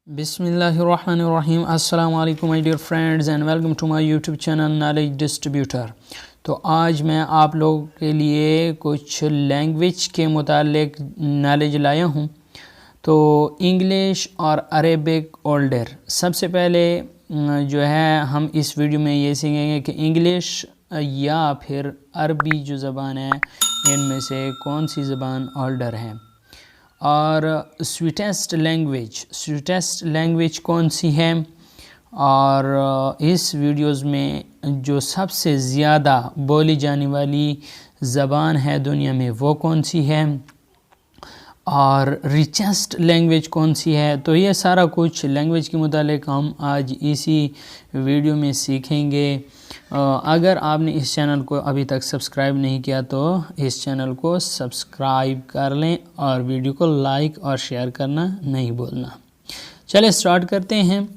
बिस्मिल्लाहिर्रहमानिर्रहीम अस्सलामु अलैकुम my dear friends and welcome to my YouTube channel knowledge distributor. तो आज मैं आप लोगों के लिए कुछ लैंग्वेज के मुतालिक नॉलेज लाया हूँ। तो इंग्लिश और अरेबिक ओल्डर, सबसे पहले जो है हम इस वीडियो में ये सीखेंगे कि इंग्लिश या फिर अरबी जो ज़बान है इनमें से कौन सी ज़बान ओल्डर है, और स्वीटेस्ट लैंग्वेज कौन सी है, और इस वीडियोस में जो सबसे ज़्यादा बोली जाने वाली ज़बान है दुनिया में वो कौन सी है, और रिचेस्ट लैंग्वेज कौन सी है। तो ये सारा कुछ लैंग्वेज के मुतालिक हम आज इसी वीडियो में सीखेंगे। अगर आपने इस चैनल को अभी तक सब्सक्राइब नहीं किया तो इस चैनल को सब्सक्राइब कर लें और वीडियो को लाइक और शेयर करना नहीं भूलना। चलिए स्टार्ट करते हैं।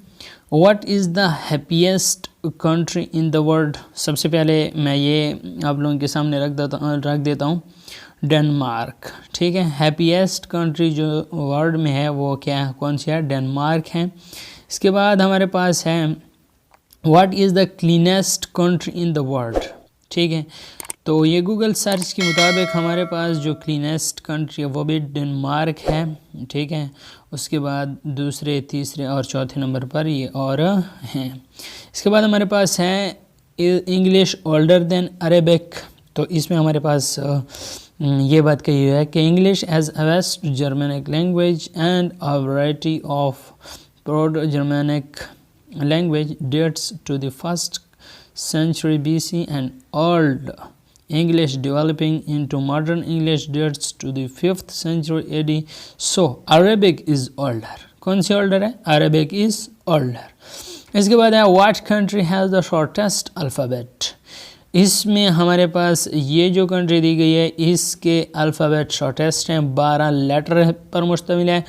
What is the happiest country in the world. सबसे पहले मैं ये आप लोगों के सामने रख देता हूँ डेनमार्क। ठीक है, हैप्पीएस्ट कंट्री जो वर्ल्ड में है वो क्या कौन सी है, डेनमार्क है। इसके बाद हमारे पास है what is the cleanest country in the world. ठीक है, तो ये गूगल सर्च के मुताबिक हमारे पास जो क्लीनेस्ट कंट्री है वो भी डेनमार्क है। ठीक है, उसके बाद दूसरे तीसरे और चौथे नंबर पर ये और हैं। इसके बाद हमारे पास है इंग्लिश ओल्डर देन अरेबिक। तो इसमें हमारे पास ये बात कही हुई है कि English as a West Germanic language and a variety of proto Germanic language dates to the 1st century BC and old English developing into modern English dates to the 5th century AD. So Arabic is older. कौन सी older है? Arabic is older. इसके बाद है what country has the shortest alphabet. इसमें हमारे पास ये जो कंट्री दी गई है इसके अल्फ़ाबेट शॉर्टेस्ट हैं, 12 लेटर पर मुश्तमिल है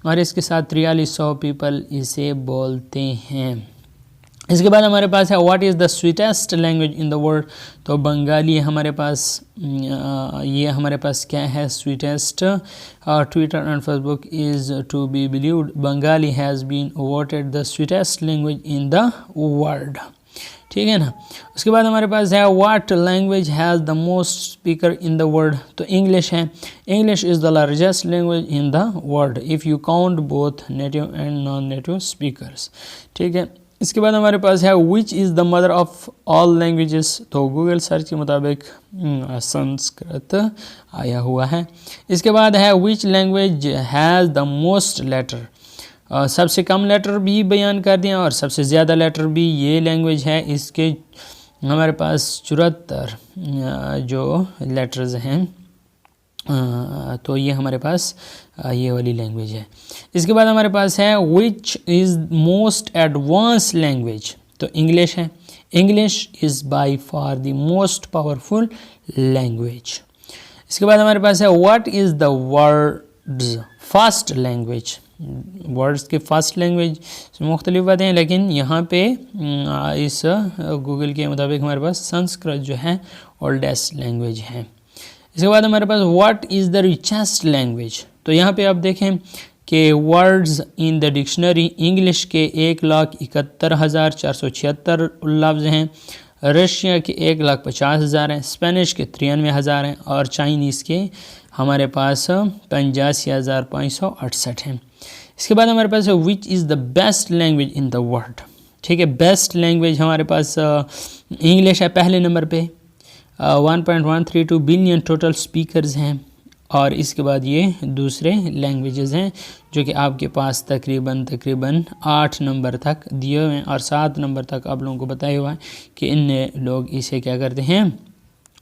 और इसके साथ 4300 पीपल इसे बोलते हैं। इसके बाद हमारे पास है what is the sweetest language in the world. तो बंगाली हमारे पास ये हमारे पास क्या है sweetest. Twitter and Facebook is to be believed Bengali has been voted the sweetest language in the world. ठीक है ना। उसके बाद हमारे पास है what language has the most speaker in the world. तो इंग्लिश है। English is the largest language in the world if you count both native and non native speakers. ठीक है, इसके बाद हमारे पास है which is the mother of all languages. तो गूगल सर्च के मुताबिक संस्कृत आया हुआ है। इसके बाद है which language has the most letter. सबसे कम लेटर भी बयान कर दिए और सबसे ज़्यादा लेटर भी ये लैंग्वेज है। इसके हमारे पास 74 जो लेटर्स हैं, तो ये हमारे पास ये वाली लैंग्वेज है। इसके बाद हमारे पास है which is most advance language. तो इंग्लिश है। English is by far the most powerful language. इसके बाद हमारे पास है what is the world's first language. Words के फर्स्ट लैंग्वेज मुख्तलिफ बातें हैं, लेकिन यहाँ पे इस गूगल के मुताबिक हमारे पास संस्कृत जो है ओल्डेस्ट लैंग्वेज है। इसके बाद हमारे पास what is the richest language. तो यहाँ पे आप देखें कि words in the dictionary English के 1,71,476 लफ्ज़ हैं, रशिया के 1,50,000 हैं, स्पेनिश के 93,000 हैं और चाइनीज़ के हमारे पास 85,568 हैं। इसके बाद हमारे पास है which is the best language in the world. ठीक है, बेस्ट लैंग्वेज हमारे पास इंग्लिश है पहले नंबर पे, 1.132 बिलियन टोटल स्पीकर्स हैं। और इसके बाद ये दूसरे लैंग्वेजेस हैं जो कि आपके पास तकरीबन 8 नंबर तक दिए हुए हैं और 7 नंबर तक आप लोगों को बताया हुआ है कि इन लोग इसे क्या करते हैं,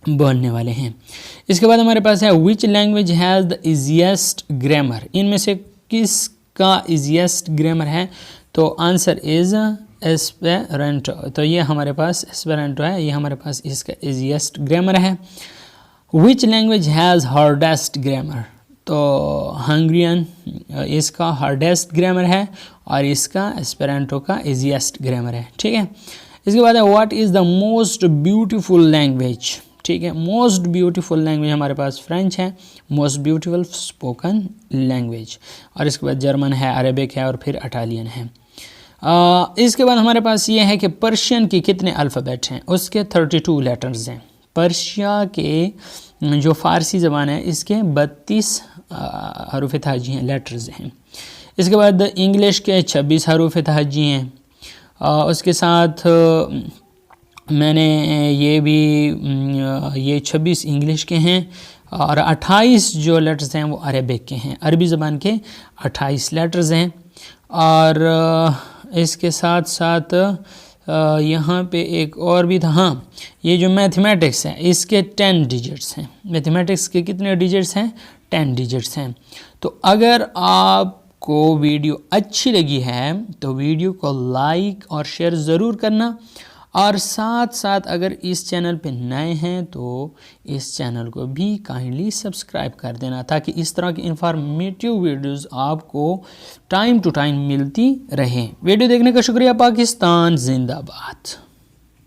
बोलने वाले हैं। इसके बाद हमारे पास है which language has the easiest grammar. इनमें से किसका ईजीएस्ट ग्रामर है। तो आंसर इज़ एस्पेरेंटो। तो ये हमारे पास एस्पेरेंटो है, ये हमारे पास इसका ईजीएस्ट ग्रामर है। Which language has hardest grammar. तो हंगरियन इसका हार्डेस्ट ग्रामर है और इसका एस्पेरेंटो का ईजीएस्ट ग्रामर है। ठीक है, इसके बाद है what is the most beautiful language. ठीक है। मोस्ट ब्यूटीफुल लैंग्वेज हमारे पास फ्रेंच है, मोस्ट ब्यूटीफुल स्पोकन लैंग्वेज, और इसके बाद जर्मन है, अरेबिक है, और फिर इटालियन है। इसके बाद हमारे पास ये है कि पर्शियन के कितने अल्फ़ाबेट हैं, उसके 32 लेटर्स हैं। पर्शिया के जो फ़ारसी ज़बान है इसके 32 हरूफ तहजी हैं, लेटर्स हैं। इसके बाद इंग्लिश के 26 हरूफ तहजी हैं। उसके साथ मैंने ये भी ये 26 इंग्लिश के हैं और 28 जो लेटर्स हैं वो अरेबिक के हैं, अरबी ज़बान के 28 लेटर्स हैं। और इसके साथ साथ यहाँ पे एक और भी था, हाँ, ये जो मैथमेटिक्स है इसके 10 डिजिट्स हैं। मैथमेटिक्स के कितने डिजिट्स हैं? 10 डिजिट्स हैं। तो अगर आपको वीडियो अच्छी लगी है तो वीडियो को लाइक और शेयर ज़रूर करना, और साथ साथ अगर इस चैनल पे नए हैं तो इस चैनल को भी काइंडली सब्सक्राइब कर देना, ताकि इस तरह की इंफॉर्मेटिव वीडियोस आपको टाइम टू टाइम मिलती रहें। वीडियो देखने का शुक्रिया। पाकिस्तान जिंदाबाद।